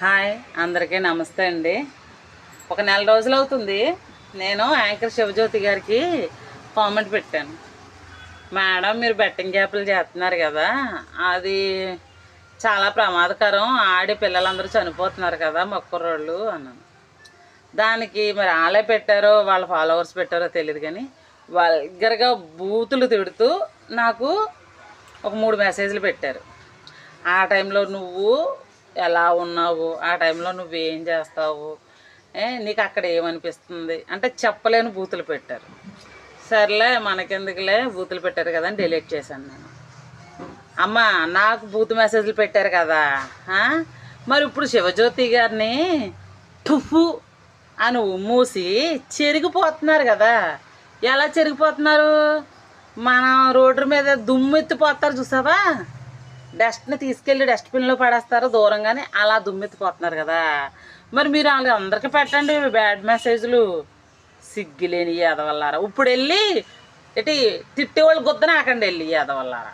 Hi అందరికీ నమస్తే అండి. ఒక నెల రోజులు అవుతుంది నేను యాంకర్ శివజ్యోతి గారికి కామెంట్ పెట్టాను. మేడం మీరు బెట్టింగ్ యాప్లు చేస్తున్నారు కదా, అది చాలా ప్రమాదకరం, ఆడి పిల్లలందరూ చనిపోతున్నారు కదా మొక్కరోళ్ళు అన్నాను. దానికి మరి వాళ్ళే పెట్టారో వాళ్ళ ఫాలోవర్స్ పెట్టారో తెలియదు కానీ వల్గర్గా బూతులు తిడుతూ నాకు ఒక 3 మెసేజ్లు పెట్టారు. ఆ టైంలో నువ్వు ఎలా ఉన్నావు, ఆ టైంలో నువ్వేం చేస్తావు, నీకు అక్కడ ఏమనిపిస్తుంది అంటే చెప్పలేని బూతులు పెట్టారు. సర్లే మనకెందుకులే బూతులు పెట్టారు కదా అని డిలీట్ చేశాను నేను. అమ్మ నాకు బూతు మెసేజ్లు పెట్టారు కదా, మరి ఇప్పుడు శివజ్యోతి గారిని టుఫు అని మూసి చెరిగిపోతున్నారు కదా. ఎలా చెరిగిపోతున్నారు? మన రోడ్డు మీద దుమ్ము ఎత్తిపోతారు చూసావా, డస్ట్ని తీసుకెళ్ళి డస్ట్బిన్లో పడేస్తారు దూరంగానే, అలా దుమ్మెత్తిపోతున్నారు కదా. మరి మీరు వాళ్ళకి అందరికీ పెట్టండి బ్యాడ్ మెసేజ్లు, సిగ్గులేని ఎదవల్లారా. ఇప్పుడు వెళ్ళి ఇటు తిట్టేవాళ్ళు గుద్దన ఆకండి వెళ్ళి ఎదవల్లారా.